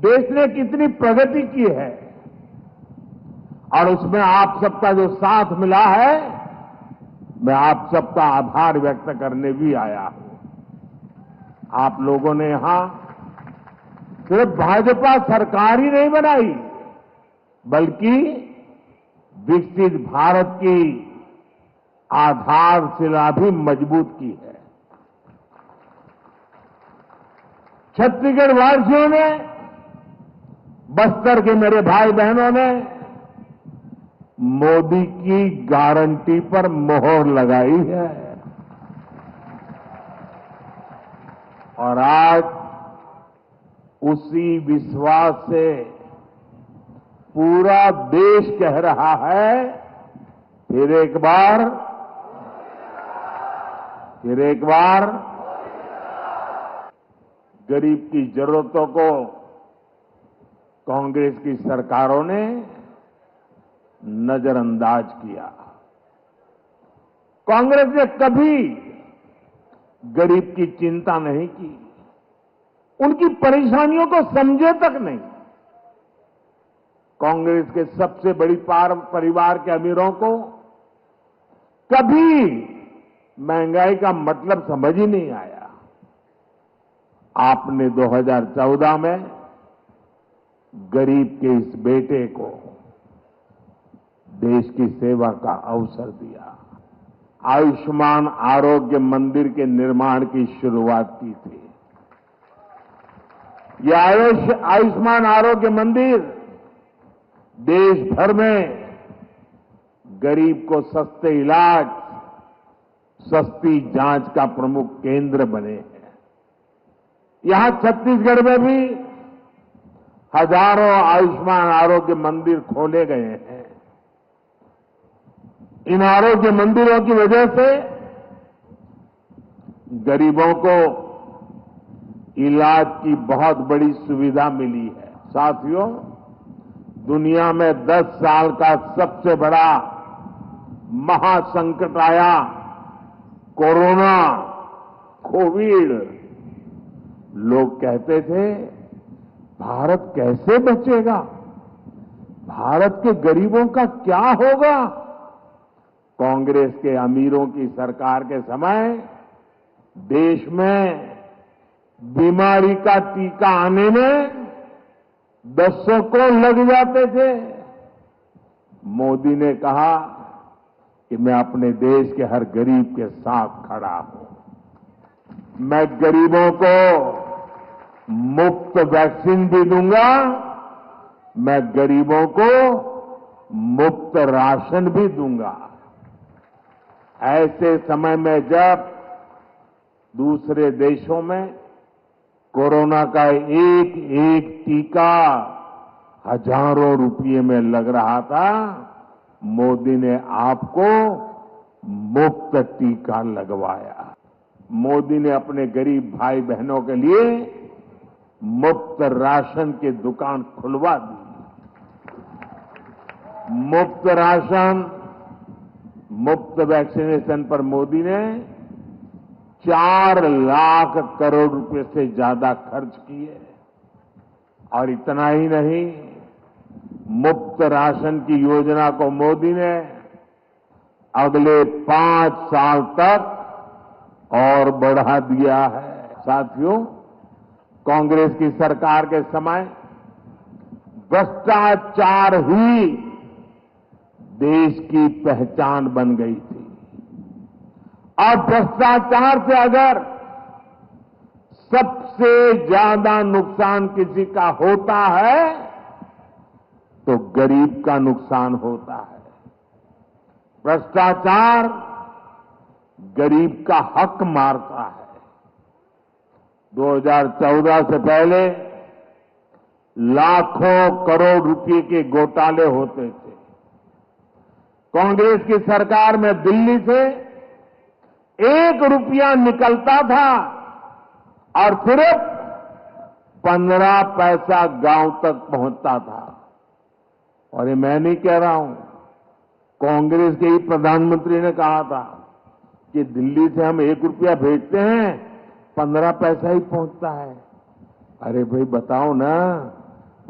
देश ने कितनी प्रगति की है और उसमें आप सबका जो साथ मिला है, मैं आप सबका आभार व्यक्त करने भी आया हूं। आप लोगों ने यहां सिर्फ भाजपा सरकार ही नहीं बनाई, बल्कि विकसित भारत की आधारशिला भी मजबूत की है। छत्तीसगढ़ वासियों ने, बस्तर के मेरे भाई बहनों ने मोदी की गारंटी पर मोहर लगाई है और आज उसी विश्वास से पूरा देश कह रहा है, फिर एक बार गरीब की जरूरतों को कांग्रेस की सरकारों ने नजरअंदाज किया। कांग्रेस ने कभी गरीब की चिंता नहीं की, उनकी परेशानियों को समझे तक नहीं। कांग्रेस के सबसे बड़ी परिवार के अमीरों को कभी महंगाई का मतलब समझ ही नहीं आया। आपने 2014 में गरीब के इस बेटे को देश की सेवा का अवसर दिया। आयुष्मान आरोग्य मंदिर के निर्माण की शुरुआत की थी। यह आयुष्मान आरोग्य मंदिर देश भर में गरीब को सस्ते इलाज, सस्ती जांच का प्रमुख केंद्र बने हैं। यहां छत्तीसगढ़ में भी हजारों आयुष्मान आरोग्य मंदिर खोले गए हैं। इन आरोग्य मंदिरों की वजह से गरीबों को इलाज की बहुत बड़ी सुविधा मिली है। साथियों, दुनिया में 10 साल का सबसे बड़ा महासंकट आया, कोरोना, कोविड। लोग कहते थे, भारत कैसे बचेगा? भारत के गरीबों का क्या होगा? कांग्रेस के अमीरों की सरकार के समय देश में बीमारी का टीका आने में दशकों लग जाते थे। मोदी ने कहा कि मैं अपने देश के हर गरीब के साथ खड़ा हूं। मैं गरीबों को मुफ्त वैक्सीन भी दूंगा, मैं गरीबों को मुफ्त राशन भी दूंगा। ऐसे समय में जब दूसरे देशों में कोरोना का एक एक टीका हजारों रुपये में लग रहा था, मोदी ने आपको मुफ्त टीका लगवाया। मोदी ने अपने गरीब भाई बहनों के लिए मुफ्त राशन की दुकान खुलवा दी। मुफ्त राशन, मुफ्त वैक्सीनेशन पर मोदी ने 4 लाख करोड़ रुपए से ज्यादा खर्च किए। और इतना ही नहीं, मुफ्त राशन की योजना को मोदी ने अगले 5 साल तक और बढ़ा दिया है। साथियों, कांग्रेस की सरकार के समय भ्रष्टाचार ही देश की पहचान बन गई थी। और भ्रष्टाचार से अगर सबसे ज्यादा नुकसान किसी का होता है तो गरीब का नुकसान होता है। भ्रष्टाचार गरीब का हक मारता है। 2014 से पहले लाखों करोड़ रुपए के घोटाले होते थे। कांग्रेस की सरकार में दिल्ली से 1 रुपया निकलता था और सिर्फ 15 पैसा गांव तक पहुंचता था। और ये मैं नहीं कह रहा हूं, कांग्रेस के ही प्रधानमंत्री ने कहा था कि दिल्ली से हम 1 रुपया भेजते हैं, 15 पैसा ही पहुंचता है। अरे भाई बताओ ना,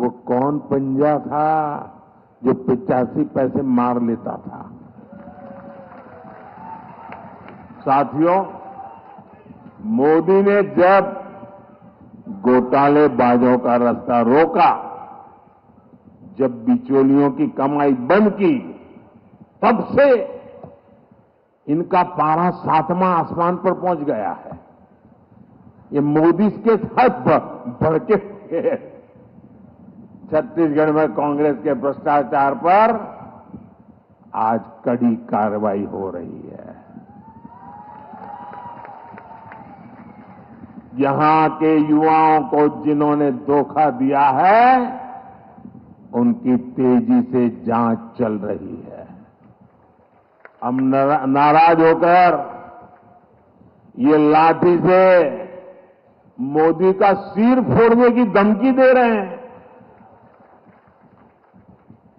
वो कौन पंजा था जो 85 पैसे मार लेता था? साथियों, मोदी ने जब घोटालेबाजों का रास्ता रोका, जब बिचौलियों की कमाई बंद की, तब से इनका पारा 7वां आसमान पर पहुंच गया है। ये मोदी के साथ बढ़ के छत्तीसगढ़ में कांग्रेस के भ्रष्टाचार पर आज कड़ी कार्रवाई हो रही है। यहां के युवाओं को जिन्होंने धोखा दिया है, उनकी तेजी से जांच चल रही है। हम नाराज होकर ये लाठी से मोदी का सिर फोड़ने की धमकी दे रहे हैं।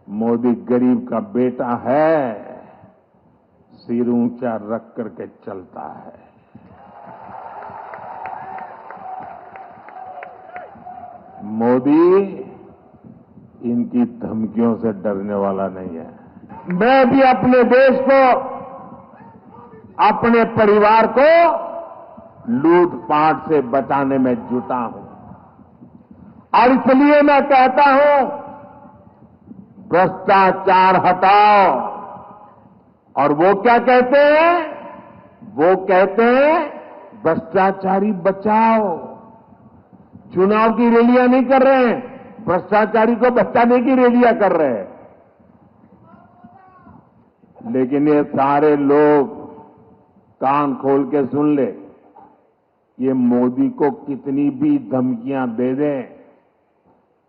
मोदी गरीब का बेटा है, सिर ऊंचा रख करके चलता है। मोदी इनकी धमकियों से डरने वाला नहीं है। मैं भी अपने देश को, अपने परिवार को लूटपाट से बचाने में जुटा हूं, और इसलिए मैं कहता हूं, भ्रष्टाचार हटाओ। और वो क्या कहते हैं? वो कहते हैं भ्रष्टाचारी बचाओ। चुनाव की रैलियां नहीं कर रहे हैं, भ्रष्टाचारी को बचाने की रैलियां कर रहे हैं। लेकिन ये सारे लोग कान खोल के सुन ले, ये मोदी को कितनी भी धमकियां दे दें,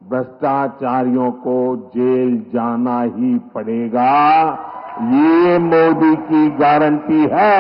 भ्रष्टाचारियों को जेल जाना ही पड़ेगा। ये मोदी की गारंटी है।